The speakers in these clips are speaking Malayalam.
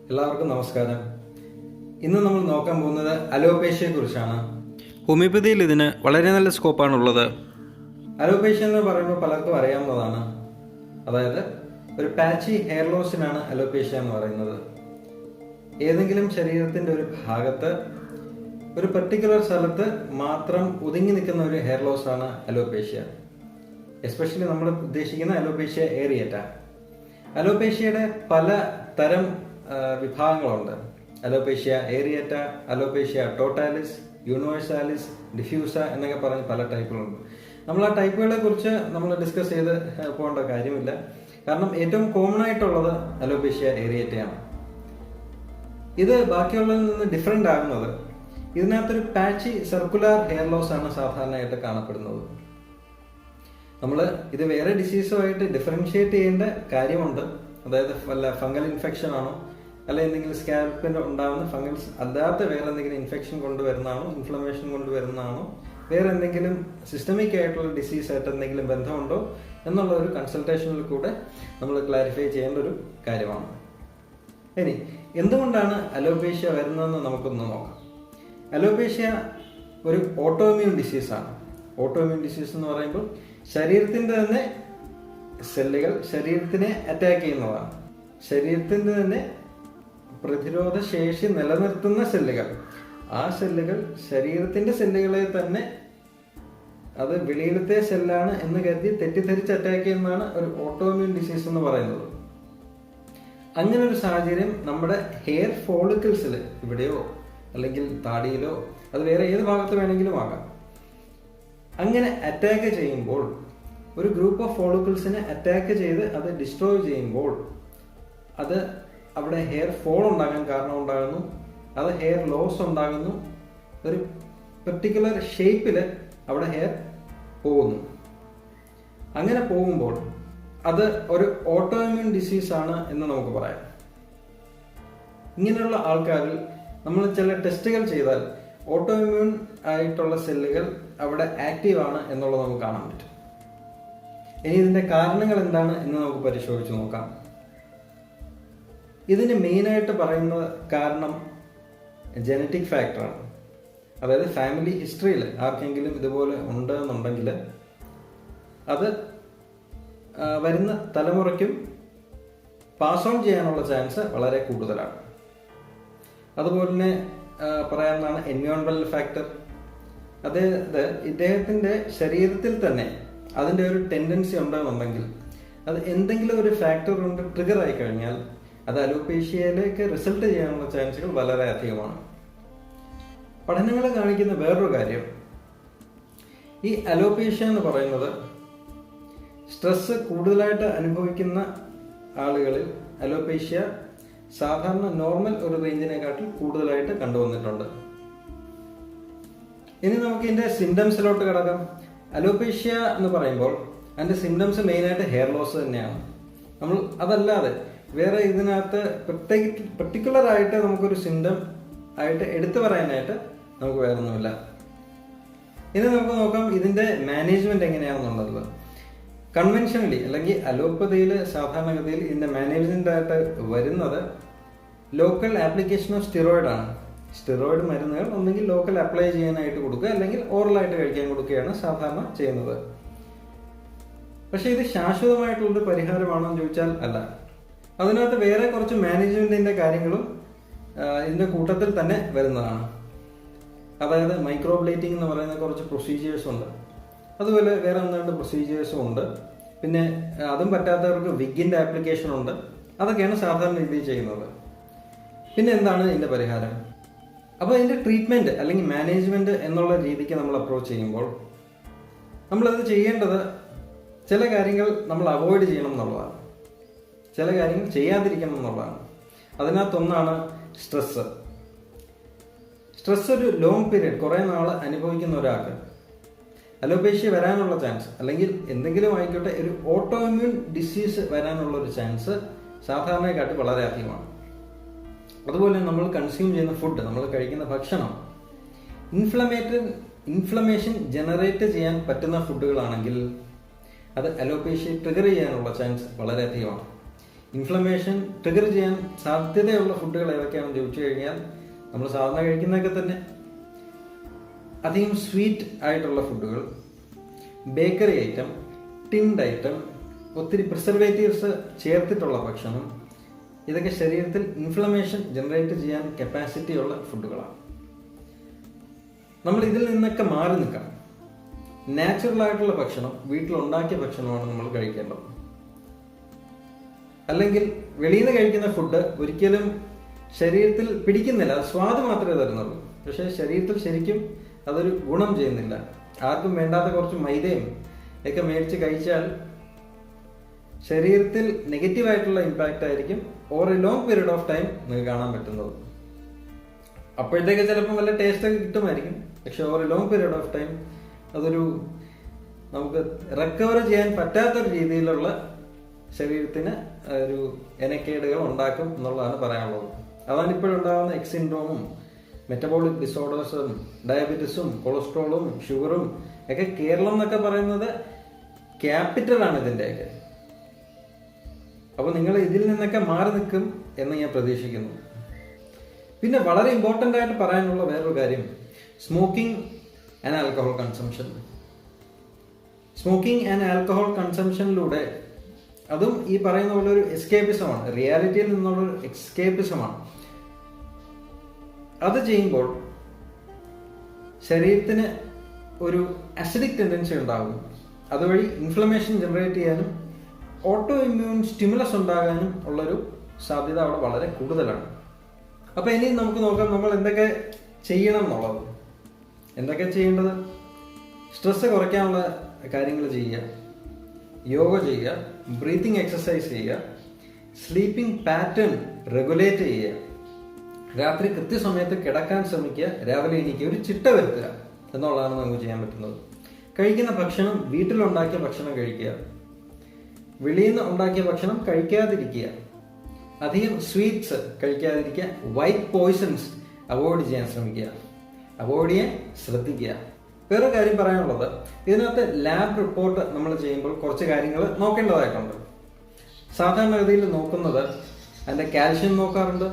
എല്ലാവർക്കും നമസ്കാരം. ഇന്ന് നമ്മൾ നോക്കാൻ പോകുന്നത് അലോപേഷ്യയെ കുറിച്ചാണ്. ഹോമിയോപ്പതിയിൽ ഇതിന് വളരെ നല്ല സ്കോപ്പാണുള്ളത്. അലോപേഷ്യ എന്ന് പറയുമ്പോൾ പലർക്കും അറിയാവുന്നതാണ്. അതായത് ഒരു പാച്ചി ഹെയർ ലോസിനാണ് അലോപേഷ്യ എന്ന് പറയുന്നത്. ഏതെങ്കിലും ശരീരത്തിന്റെ ഒരു ഭാഗത്ത് ഒരു പെർട്ടിക്കുലർ സ്ഥലത്ത് മാത്രം ഒതുങ്ങി നിൽക്കുന്ന ഒരു ഹെയർ ലോസ് ആണ് അലോപേഷ്യ. എസ്പെഷ്യലി നമ്മൾ ഉദ്ദേശിക്കുന്ന അലോപേഷ്യ ഏറിയറ്റ. അലോപേഷ്യയുടെ പല തരം വിഭാഗങ്ങളുണ്ട്. അലോപേഷ്യ ഏറിയറ്റ, അലോപേഷ്യ ടോട്ടാലിസ്, യൂണിവേഴ്സാലിസ്, ഡിഫ്യൂസ എന്നൊക്കെ പറഞ്ഞ് പല ടൈപ്പുകളുണ്ട്. നമ്മൾ ആ ടൈപ്പുകളെ കുറിച്ച് നമ്മൾ ഡിസ്കസ് ചെയ്ത് പോകേണ്ട കാര്യമില്ല. കാരണം ഏറ്റവും കോമൺ ആയിട്ടുള്ളത് അലോപേഷ്യ ഏറിയറ്റയാണ്. ഇത് ബാക്കിയുള്ളതിൽ നിന്ന് ഡിഫറെന്റ് ആകുന്നത് ഇതിനകത്തൊരു പാച്ചി സർക്കുലർ ഹെയർ ലോസ് ആണ് സാധാരണയായിട്ട് കാണപ്പെടുന്നത്. നമ്മൾ ഇത് വേറെ ഡിസീസുമായിട്ട് ഡിഫറൻഷിയേറ്റ് ചെയ്യേണ്ട കാര്യമുണ്ട്. അതായത് വല്ല ഫംഗൽ ഇൻഫെക്ഷൻ ആണോ, അല്ല എന്തെങ്കിലും സ്കാൽപ്പിൽ ഉണ്ടാകുന്ന ഫംഗൽസ് അല്ലാത്ത വേറെ എന്തെങ്കിലും ഇൻഫെക്ഷൻ കൊണ്ടുവരുന്നതാണോ, ഇൻഫ്ലമേഷൻ കൊണ്ടുവരുന്നതാണോ, വേറെ എന്തെങ്കിലും സിസ്റ്റമിക് ആയിട്ടുള്ള ഡിസീസായിട്ട് എന്തെങ്കിലും ബന്ധമുണ്ടോ എന്നുള്ള ഒരു കൺസൾട്ടേഷനിൽ കൂടെ നമ്മൾ ക്ലാരിഫൈ ചെയ്യേണ്ട ഒരു കാര്യമാണ്. ഇനി എന്തുകൊണ്ടാണ് അലോപേഷ്യ വരുന്നതെന്ന് നമുക്കൊന്ന് നോക്കാം. അലോപേഷ്യ ഒരു ഓട്ടോഇമ്യൂൺ ഡിസീസാണ്. ഓട്ടോഇമ്യൂൺ ഡിസീസ് എന്ന് പറയുമ്പോൾ ശരീരത്തിന്റെ തന്നെ സെല്ലുകൾ ശരീരത്തിനെ അറ്റാക്ക് ചെയ്യുന്നതാണ്. ശരീരത്തിന്റെ തന്നെ പ്രതിരോധ ശേഷി നിലനിർത്തുന്ന സെല്ലുകൾ, ആ സെല്ലുകൾ ശരീരത്തിന്റെ സെല്ലുകളെ തന്നെ അത് വെളിയിലത്തെ സെല്ലാണ് എന്ന് കരുതി തെറ്റിദ്ധരിച്ച് അറ്റാക്ക് ചെയ്യുന്നതാണ് ഒരു ഓട്ടോഇമ്യൂൺ ഡിസീസ് എന്ന് പറയുന്നത്. അങ്ങനെ ഒരു സാഹചര്യം നമ്മുടെ ഹെയർ ഫോളിക്കിൾസിൽ ഇവിടെയോ അല്ലെങ്കിൽ താടിയിലോ അത് വേറെ ഏത് ഭാഗത്ത് വേണമെങ്കിലും ആകാം. അങ്ങനെ അറ്റാക്ക് ചെയ്യുമ്പോൾ, ഒരു ഗ്രൂപ്പ് ഓഫ് ഫോളിക്കിൾസിനെ അറ്റാക്ക് ചെയ്ത് അത് ഡിസ്ട്രോയ് ചെയ്യുമ്പോൾ അത് അവിടെ ഹെയർ ഫോൾ ഉണ്ടാകാൻ കാരണം ഉണ്ടാകുന്നു. അത് ഹെയർ ലോസ് ഉണ്ടാകുന്നു. ഒരു പെർട്ടിക്കുലർ ഷേപ്പിൽ അവിടെ ഹെയർ പോകുന്നു. അങ്ങനെ പോകുമ്പോൾ അത് ഒരു ഓട്ടോഇമ്യൂൺ ഡിസീസ് ആണ് എന്ന് നമുക്ക് പറയാം. ഇങ്ങനെയുള്ള ആൾക്കാരിൽ നമ്മൾ ചില ടെസ്റ്റുകൾ ചെയ്താൽ ഓട്ടോഇമ്യൂൺ ആയിട്ടുള്ള സെല്ലുകൾ അവിടെ ആക്റ്റീവ് ആണ് എന്നുള്ളത് നമുക്ക് കാണാൻ പറ്റും. ഇനി ഇതിന്റെ കാരണങ്ങൾ എന്താണ് എന്ന് നമുക്ക് പരിശോധിച്ച് നോക്കാം. ഇതിന് മെയിനായിട്ട് പറയുന്ന കാരണം ജനറ്റിക് ഫാക്ടറാണ്. അതായത് ഫാമിലി ഹിസ്റ്ററിയിൽ ആർക്കെങ്കിലും ഇതുപോലെ ഉണ്ട് എന്നുണ്ടെങ്കിൽ അത് വരുന്ന തലമുറയ്ക്കും പാസ് ഓൺ ചെയ്യാനുള്ള ചാൻസ് വളരെ കൂടുതലാണ്. അതുപോലെ തന്നെ പറയാവുന്നതാണ് എൻവയോൺമെന്റൽ ഫാക്ടർ. അതായത് ഇദ്ദേഹത്തിന്റെ ശരീരത്തിൽ തന്നെ അതിന്റെ ഒരു ടെൻഡൻസി ഉണ്ടെന്നുണ്ടെങ്കിൽ അത് എന്തെങ്കിലും ഒരു ഫാക്ടർ കൊണ്ട് ട്രിഗർ ആയി കഴിഞ്ഞാൽ അത് അലോപേഷ്യയിലേക്ക് റിസൾട്ട് ചെയ്യാനുള്ള ചാൻസുകൾ വളരെ അധികമാണ്. പഠനങ്ങൾ കാണിക്കുന്ന വേറൊരു കാര്യം, ഈ അലോപേഷ്യ എന്ന് പറയുന്നത് സ്ട്രെസ് കൂടുതലായിട്ട് അനുഭവിക്കുന്ന ആളുകളിൽ അലോപേഷ്യ സാധാരണ നോർമൽ ഒരു റേഞ്ചിനെക്കാട്ടിൽ കൂടുതലായിട്ട് കണ്ടുവന്നിട്ടുണ്ട്. ഇനി നമുക്ക് ഇതിന്റെ സിംറ്റംസിലോട്ട് കിടക്കാം. അലോപേഷ്യ എന്ന് പറയുമ്പോൾ അതിന്റെ സിംറ്റംസ് മെയിനായിട്ട് ഹെയർ ലോസ് തന്നെയാണ്. നമ്മൾ അതല്ലാതെ വേറെ ഇതിനകത്ത് പെർട്ടിക്കുലർ ആയിട്ട് നമുക്കൊരു സിംറ്റം ആയിട്ട് എടുത്തു പറയാനായിട്ട് നമുക്ക് വേറെ ഒന്നുമില്ല. ഇനി നമുക്ക് നോക്കാം ഇതിന്റെ മാനേജ്മെന്റ് എങ്ങനെയാണെന്നുള്ളത്. കൺവെൻഷനലി അല്ലെങ്കിൽ അലോപ്പതിയിൽ സാധാരണഗതിയിൽ ഇതിന്റെ മാനേജ്മെന്റ് ആയിട്ട് വരുന്നത് ലോക്കൽ ആപ്ലിക്കേഷൻ ഓഫ് സ്റ്റിറോയിഡ് ആണ്. സ്റ്റിറോയിഡ് മരുന്നുകൾ ഒന്നെങ്കിൽ ലോക്കൽ അപ്ലൈ ചെയ്യാനായിട്ട് കൊടുക്കുക അല്ലെങ്കിൽ ഓറലായിട്ട് കഴിക്കാൻ കൊടുക്കുകയാണ് സാധാരണ ചെയ്യുന്നത്. പക്ഷെ ഇത് ശാശ്വതമായിട്ടുള്ളൊരു പരിഹാരമാണോ എന്ന് ചോദിച്ചാൽ അല്ല. അതിനകത്ത് വേറെ കുറച്ച് മാനേജ്മെന്റിന്റെ കാര്യങ്ങളും ഇതിന്റെ കൂട്ടത്തിൽ തന്നെ വരുന്നതാണ്. അതായത് മൈക്രോബ്ലേറ്റിംഗ് എന്ന് പറയുന്ന കുറച്ച് പ്രൊസീജിയേഴ്സ് ഉണ്ട്. അതുപോലെ വേറെ ഒന്നുകൊണ്ട് പ്രൊസീജിയേഴ്സും ഉണ്ട്. പിന്നെ അതും പറ്റാത്തവർക്ക് വിഗിന്റെ ആപ്ലിക്കേഷൻ ഉണ്ട്. അതൊക്കെയാണ് സാധാരണ രീതിയിൽ ചെയ്യുന്നത്. പിന്നെ എന്താണ് ഇതിന്റെ പരിഹാരം? അപ്പോൾ ഇതിന്റെ ട്രീറ്റ്മെന്റ് അല്ലെങ്കിൽ മാനേജ്മെന്റ് എന്നുള്ള രീതിക്ക് നമ്മൾ അപ്രോച്ച് ചെയ്യുമ്പോൾ നമ്മളത് ചെയ്യേണ്ടത് ചില കാര്യങ്ങൾ നമ്മൾ അവോയ്ഡ് ചെയ്യണം എന്നുള്ളതാണ്, ചില കാര്യങ്ങൾ ചെയ്യാതിരിക്കണം എന്നുള്ളതാണ്. അതിനകത്തൊന്നാണ് സ്ട്രെസ്. സ്ട്രെസ് ഒരു ലോങ് പീരീഡ് കുറെ നാൾ അനുഭവിക്കുന്ന ഒരാൾക്ക് അലോപേഷ്യ വരാനുള്ള ചാൻസ്, അല്ലെങ്കിൽ എന്തെങ്കിലും ആയിക്കോട്ടെ ഒരു ഓട്ടോഇമ്യൂൺ ഡിസീസ് വരാനുള്ള ഒരു ചാൻസ് സാധാരണയെക്കാട്ടി വളരെ അധികമാണ്. അതുപോലെ നമ്മൾ കൺസ്യൂം ചെയ്യുന്ന ഫുഡ്, നമ്മൾ കഴിക്കുന്ന ഭക്ഷണം ഇൻഫ്ലമേഷൻ ജനറേറ്റ് ചെയ്യാൻ പറ്റുന്ന ഫുഡുകളാണെങ്കിൽ അത് അലോപേഷ്യ ട്രിഗർ ചെയ്യാനുള്ള ചാൻസ് വളരെയധികമാണ്. ഇൻഫ്ലമേഷൻ ട്രിഗർ ചെയ്യാൻ സാധ്യതയുള്ള ഫുഡുകൾ ഏതൊക്കെയാണെന്ന് ചോദിച്ചു കഴിഞ്ഞാൽ നമ്മൾ സാധാരണ കഴിക്കുന്നതൊക്കെ തന്നെ അധികം സ്വീറ്റ് ആയിട്ടുള്ള ഫുഡുകൾ, ബേക്കറി ഐറ്റം, ടിൻഡ് ഐറ്റം, ഒത്തിരി പ്രിസർവേറ്റീവ്സ് ചേർത്തിട്ടുള്ള ഭക്ഷണം, ഇതൊക്കെ ശരീരത്തിൽ ഇൻഫ്ലമേഷൻ ജനറേറ്റ് ചെയ്യാൻ കപ്പാസിറ്റി ഉള്ള ഫുഡുകളാണ്. നമ്മൾ ഇതിൽ നിന്നൊക്കെ മാറി നിൽക്കണം. നാച്ചുറൽ ആയിട്ടുള്ള ഭക്ഷണം, വീട്ടിലുണ്ടാക്കിയ ഭക്ഷണമാണ് നമ്മൾ കഴിക്കേണ്ടത്. അല്ലെങ്കിൽ വെളിയിൽ നിന്ന് കഴിക്കുന്ന ഫുഡ് ഒരിക്കലും ശരീരത്തിൽ പിടിക്കുന്നില്ല. സ്വാദ് മാത്രമേ തരുന്നുള്ളൂ, പക്ഷെ ശരീരത്തിൽ ശരിക്കും അതൊരു ഗുണം ചെയ്യുന്നില്ല. ആർക്കും വേണ്ടാത്ത കുറച്ച് മൈദയും ഒക്കെ മേടിച്ച് കഴിച്ചാൽ ശരീരത്തിൽ നെഗറ്റീവായിട്ടുള്ള ഇമ്പാക്റ്റ് ആയിരിക്കും over A long period of time നിങ്ങൾക്ക് കാണാൻ പറ്റുന്നത്. അപ്പോഴത്തേക്ക് ചിലപ്പോൾ വല്ല ടേസ്റ്റ് ഒക്കെ കിട്ടുമായിരിക്കും, പക്ഷെ over A long period of time അതൊരു നമുക്ക് റിക്കവർ ചെയ്യാൻ പറ്റാത്തൊരു രീതിയിലുള്ള ശരീരത്തിന് ഒരു എനക്കേടുകൾ ഉണ്ടാക്കും എന്നുള്ളതാണ് പറയാനുള്ളത്. അതാണ് ഇപ്പോഴുണ്ടാകുന്ന എക്സ് സിൻഡ്രോമും മെറ്റബോളിക് ഡിസോർഡേഴ്സും ഡയബറ്റീസും കൊളസ്ട്രോളും ഷുഗറും ഒക്കെ. കേരളം എന്നൊക്കെ പറയുന്നത് ക്യാപിറ്റലാണ് ഇതിൻ്റെയൊക്കെ. അപ്പോൾ നിങ്ങൾ ഇതിൽ നിന്നൊക്കെ മാറി നിൽക്കും എന്ന് ഞാൻ പ്രതീക്ഷിക്കുന്നു. പിന്നെ വളരെ ഇമ്പോർട്ടൻ്റ് ആയിട്ട് പറയാനുള്ള വേറൊരു കാര്യം, smoking and alcohol consumption. Smoking and alcohol കൺസംഷനിലൂടെ, അതും ഈ പറയുന്ന പോലെ ഒരു എസ്കേപ്പിസമാണ്, റിയാലിറ്റിയിൽ നിന്നുള്ളൊരു എസ്കേപ്പിസമാണ്. അത് ചെയ്യുമ്പോൾ ശരീരത്തിന് ഒരു അസിഡിക് ടെൻഡൻസി ഉണ്ടാകും. അതുവഴി ഇൻഫ്ലമേഷൻ ജനറേറ്റ് ചെയ്യാനും ഓട്ടോ ഇമ്മ്യൂൺ സ്റ്റിമുലസ് ഉണ്ടാകാനും ഉള്ളൊരു സാധ്യത അവിടെ വളരെ കൂടുതലാണ്. അപ്പൊ ഇനി നമുക്ക് നോക്കാം നമ്മൾ എന്തൊക്കെ ചെയ്യണം എന്നുള്ളത്. എന്തൊക്കെ ചെയ്യേണ്ടത്? സ്ട്രെസ് കുറയ്ക്കാനുള്ള കാര്യങ്ങൾ ചെയ്യുക, യോഗ ചെയ്യുക, ബ്രീത്തിങ് എക്സസൈസ് ചെയ്യുക, സ്ലീപ്പിംഗ് പാറ്റേൺ റെഗുലേറ്റ് ചെയ്യുക, രാത്രി കൃത്യസമയത്ത് കിടക്കാൻ ശ്രമിക്കുക, രാവിലെ എണീക്കുക, ഒരു ചിട്ട വരുത്തുക എന്നുള്ളതാണ് നമുക്ക് ചെയ്യാൻ പറ്റുന്നത്. കഴിക്കുന്ന ഭക്ഷണം വീട്ടിലുണ്ടാക്കിയ ഭക്ഷണം കഴിക്കുക, വെളിയിൽ നിന്ന് ഉണ്ടാക്കിയ ഭക്ഷണം കഴിക്കാതിരിക്കുക, അധികം സ്വീറ്റ്സ് കഴിക്കാതിരിക്കുക, വൈറ്റ് പോയ്സൺസ് അവോയ്ഡ് ചെയ്യാൻ ശ്രമിക്കുക, അവോയ്ഡ് ചെയ്യാൻ ശ്രദ്ധിക്കുക. വേറെ കാര്യം പറയാനുള്ളത്, ഇതിനകത്ത് ലാബ് റിപ്പോർട്ട് നമ്മൾ ചെയ്യുമ്പോൾ കുറച്ച് കാര്യങ്ങൾ നോക്കേണ്ടതായിട്ടുണ്ട്. സാധാരണഗതിയിൽ നോക്കുന്നത് അതിൻ്റെ കാൽഷ്യം നോക്കാറുണ്ട്,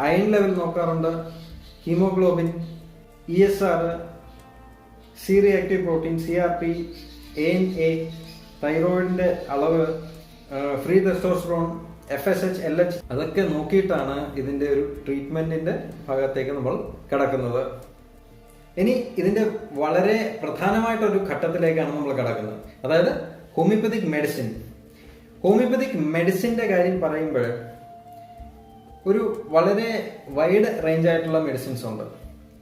അയൺ ലെവൽ നോക്കാറുണ്ട്, haemoglobin, ESR, C reactive protein, CRP, ANA, തൈറോയിഡിന്റെ അളവ്, ഫ്രീ ടെസ്റ്റോസ്റ്ററോൺ, FSH, LH, അതൊക്കെ നോക്കിയിട്ടാണ് ഇതിന്റെ ഒരു ട്രീറ്റ്മെന്റിന്റെ ഭാഗത്തേക്ക് നമ്മൾ കടക്കുന്നത്. ഇനി ഇതിന്റെ വളരെ പ്രധാനമായിട്ടൊരു ഘട്ടത്തിലേക്കാണ് നമ്മൾ കടക്കുന്നത്, അതായത് ഹോമിയോപ്പതിക് മെഡിസിൻ. ഹോമിയോപ്പതിക് മെഡിസിന്റെ കാര്യം പറയുമ്പോൾ ഒരു വളരെ വൈഡ് റേഞ്ച് ആയിട്ടുള്ള മെഡിസിൻസ് ഉണ്ട്.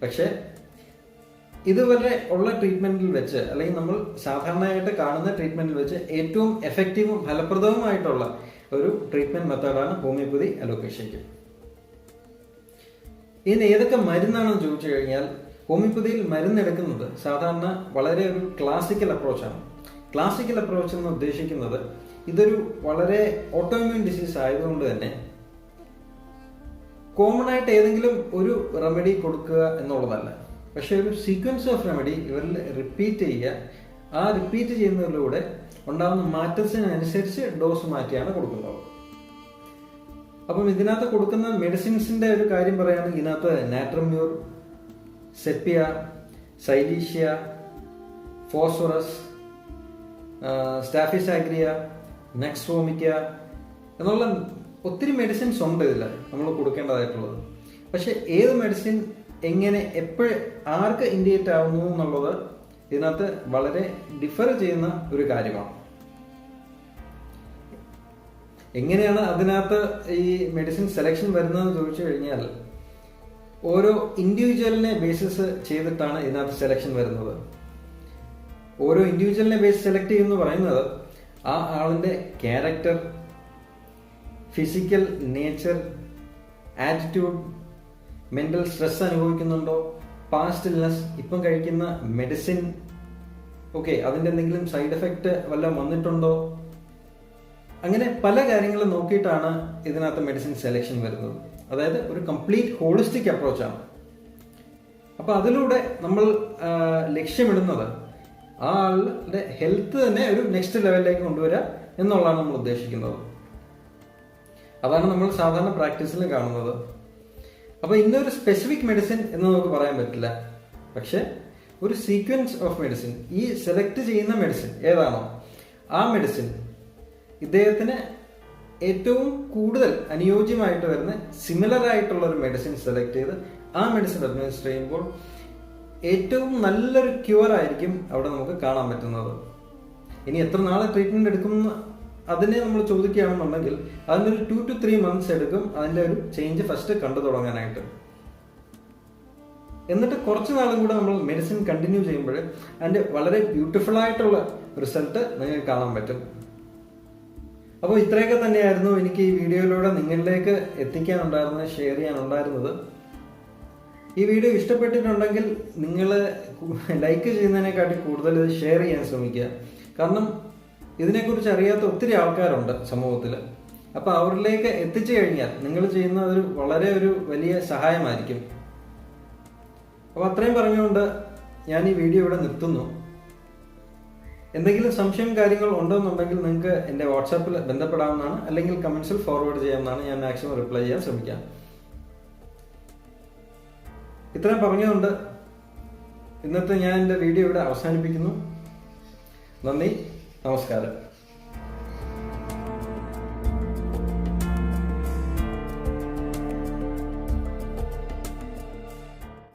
പക്ഷെ ഇതുവരെ ഉള്ള ട്രീറ്റ്മെന്റിൽ വെച്ച്, അല്ലെങ്കിൽ നമ്മൾ സാധാരണയായിട്ട് കാണുന്ന ട്രീറ്റ്മെന്റിൽ വെച്ച് ഏറ്റവും എഫക്റ്റീവും ഫലപ്രദവുമായിട്ടുള്ള ഒരു ട്രീറ്റ്മെന്റ് മെത്തേഡാണ് ഹോമിയോപ്പതി അലോപേഷ്യയ്ക്ക്. ഇതിന് ഏതൊക്കെ മരുന്നാണെന്ന് ചോദിച്ചു കഴിഞ്ഞാൽ, ഹോമിയോപ്പതിയിൽ മരുന്നെടുക്കുന്നത് സാധാരണ വളരെ ഒരു ക്ലാസിക്കൽ അപ്രോച്ചാണ്. ക്ലാസിക്കൽ അപ്രോച്ച് എന്ന് ഉദ്ദേശിക്കുന്നത് ഇതൊരു വളരെ ഓട്ടോഇമ്യൂൺ ഡിസീസ് ആയതുകൊണ്ട് തന്നെ കോമൺ ആയിട്ട് ഏതെങ്കിലും ഒരു റെമഡി കൊടുക്കുക എന്നുള്ളതല്ല, പക്ഷെ ഒരു സീക്വൻസ് ഓഫ് റെമഡി ഇവരിൽ റിപ്പീറ്റ് ചെയ്യുക. ആ റിപ്പീറ്റ് ചെയ്യുന്നതിലൂടെ ഉണ്ടാകുന്ന മാറ്റത്തിനനുസരിച്ച് ഡോസ് മാറ്റിയാണ് കൊടുക്കുന്നത്. അപ്പം ഇതിനകത്ത് കൊടുക്കുന്ന മെഡിസിൻസിന്റെ ഒരു കാര്യം പറയുകയാണെങ്കിൽ ഇതിനകത്ത് നാട്രമ്യൂർ, സെപ്പിയ, സൈലീഷ്യ, ഫോസ്ഫറസ്, സ്റ്റാഫിസാഗ്രിയ, നെക്സ്വോമിക്ക എന്നുള്ള ഒത്തിരി മെഡിസിൻസ് ഉണ്ട് ഇതിൽ നമ്മൾ കൊടുക്കേണ്ടതായിട്ടുള്ളത്. പക്ഷെ ഏത് മെഡിസിൻ എങ്ങനെ എപ്പോഴും ആർക്ക് ഇൻഡിക്കേറ്റ് ആവുന്നു എന്നുള്ളത് ഇതിനകത്ത് വളരെ ഡിഫർ ചെയ്യുന്ന ഒരു കാര്യമാണ്. എങ്ങനെയാണ് അതിനകത്ത് ഈ മെഡിസിൻ സെലക്ഷൻ വരുന്നതെന്ന് ചോദിച്ചു കഴിഞ്ഞാൽ, ഓരോ ഇൻഡിവിജ്വലിനെ ബേസിസ് ചെയ്തിട്ടാണ് ഇതിനകത്ത് സെലക്ഷൻ വരുന്നത്. ഓരോ ഇൻഡിവിജ്വലിനെ ബേസ് സെലക്ട് ചെയ്യുമെന്ന് പറയുന്നത് ആ ആളിന്റെ character, physical nature, attitude, mental stress അനുഭവിക്കുന്നുണ്ടോ, പാസ്റ്റ് ഇൽനസ്, ഇപ്പം കഴിക്കുന്ന മെഡിസിൻ ഓക്കെ അതിന്റെ എന്തെങ്കിലും സൈഡ് എഫക്റ്റ് വല്ലതും വന്നിട്ടുണ്ടോ, അങ്ങനെ പല കാര്യങ്ങളും നോക്കിയിട്ടാണ് ഇതിനകത്ത് മെഡിസിൻ സെലക്ഷൻ വരുന്നത്. അതായത് ഒരു കംപ്ലീറ്റ് ഹോളിസ്റ്റിക് അപ്രോച്ചാണ്. അപ്പൊ അതിലൂടെ നമ്മൾ ലക്ഷ്യമിടുന്നത് ആ ആളുടെ ഹെൽത്ത് തന്നെ ഒരു നെക്സ്റ്റ് ലെവലിലേക്ക് കൊണ്ടുവരിക എന്നുള്ളതാണ് നമ്മൾ ഉദ്ദേശിക്കുന്നത്. അതാണ് നമ്മൾ സാധാരണ പ്രാക്ടീസിൽ കാണുന്നത്. അപ്പോൾ ഇന്നൊരു സ്പെസിഫിക് മെഡിസിൻ എന്ന് നമുക്ക് പറയാൻ പറ്റില്ല. പക്ഷെ ഒരു സീക്വൻസ് ഓഫ് മെഡിസിൻ, ഈ സെലക്ട് ചെയ്യുന്ന മെഡിസിൻ ഏതാണോ ആ മെഡിസിൻ ഇദ്ദേഹത്തിന് ഏറ്റവും കൂടുതൽ അനുയോജ്യമായിട്ട് വരുന്ന സിമിലർ ആയിട്ടുള്ള ഒരു മെഡിസിൻ സെലക്ട് ചെയ്ത് ആ മെഡിസിൻ അഡ്മിനിസ്റ്റർ ചെയ്യുമ്പോൾ ഏറ്റവും നല്ലൊരു ക്യൂർ ആയിരിക്കും അവിടെ നമുക്ക് കാണാൻ പറ്റുന്നത്. ഇനി എത്ര നാളെ ട്രീറ്റ്മെന്റ് എടുക്കുമെന്ന് അതിനെ നമ്മൾ ചോദിക്കുകയാണെന്നുണ്ടെങ്കിൽ അതിനൊരു 2 to 3 months എടുക്കും അതിന്റെ ഒരു ചേഞ്ച് ഫസ്റ്റ് കണ്ടു തുടങ്ങാനായിട്ട്. എന്നിട്ട് കുറച്ച് നാളും കൂടെ നമ്മൾ മെഡിസിൻ കണ്ടിന്യൂ ചെയ്യുമ്പോൾ അതിന്റെ വളരെ ബ്യൂട്ടിഫുൾ ആയിട്ടുള്ള റിസൾട്ട് നിങ്ങൾക്ക് കാണാൻ പറ്റും. അപ്പോൾ ഇത്രയൊക്കെ തന്നെയായിരുന്നു എനിക്ക് ഈ വീഡിയോയിലൂടെ നിങ്ങളിലേക്ക് എത്തിക്കാനുണ്ടായിരുന്നത്, ഷെയർ ചെയ്യാനുണ്ടായിരുന്നത്. ഈ വീഡിയോ ഇഷ്ടപ്പെട്ടിട്ടുണ്ടെങ്കിൽ നിങ്ങൾ ലൈക്ക് ചെയ്യുന്നതിനെക്കാട്ടി കൂടുതൽ ഇത് ഷെയർ ചെയ്യാൻ ശ്രമിക്കുക. കാരണം ഇതിനെക്കുറിച്ച് അറിയാത്ത ഒത്തിരി ആൾക്കാരുണ്ട് സമൂഹത്തിൽ. അപ്പോൾ അവരിലേക്ക് എത്തിച്ചു കഴിഞ്ഞാൽ നിങ്ങൾ ചെയ്യുന്ന വളരെ ഒരു വലിയ സഹായമായിരിക്കും. അപ്പോൾ അത്രയും പറഞ്ഞുകൊണ്ട് ഞാൻ ഈ വീഡിയോ ഇവിടെ നിർത്തുന്നു. എന്തെങ്കിലും സംശയം കാര്യങ്ങൾ ഉണ്ടോയെന്നുണ്ടെങ്കിൽ നിങ്ങൾക്ക് എൻ്റെ വാട്സാപ്പിൽ ബന്ധപ്പെടാവുന്നതാണ്, അല്ലെങ്കിൽ കമൻസിൽ ഫോർവേഡ് ചെയ്യാവുന്നതാണ്. ഞാൻ മാക്സിമം റിപ്ലൈ ചെയ്യാൻ ശ്രമിക്കാം. ഇത്രയും പറഞ്ഞുകൊണ്ട് ഇന്നത്തെ ഞാൻ എൻ്റെ വീഡിയോ ഇവിടെ അവസാനിപ്പിക്കുന്നു. നന്ദി, നമസ്കാരം.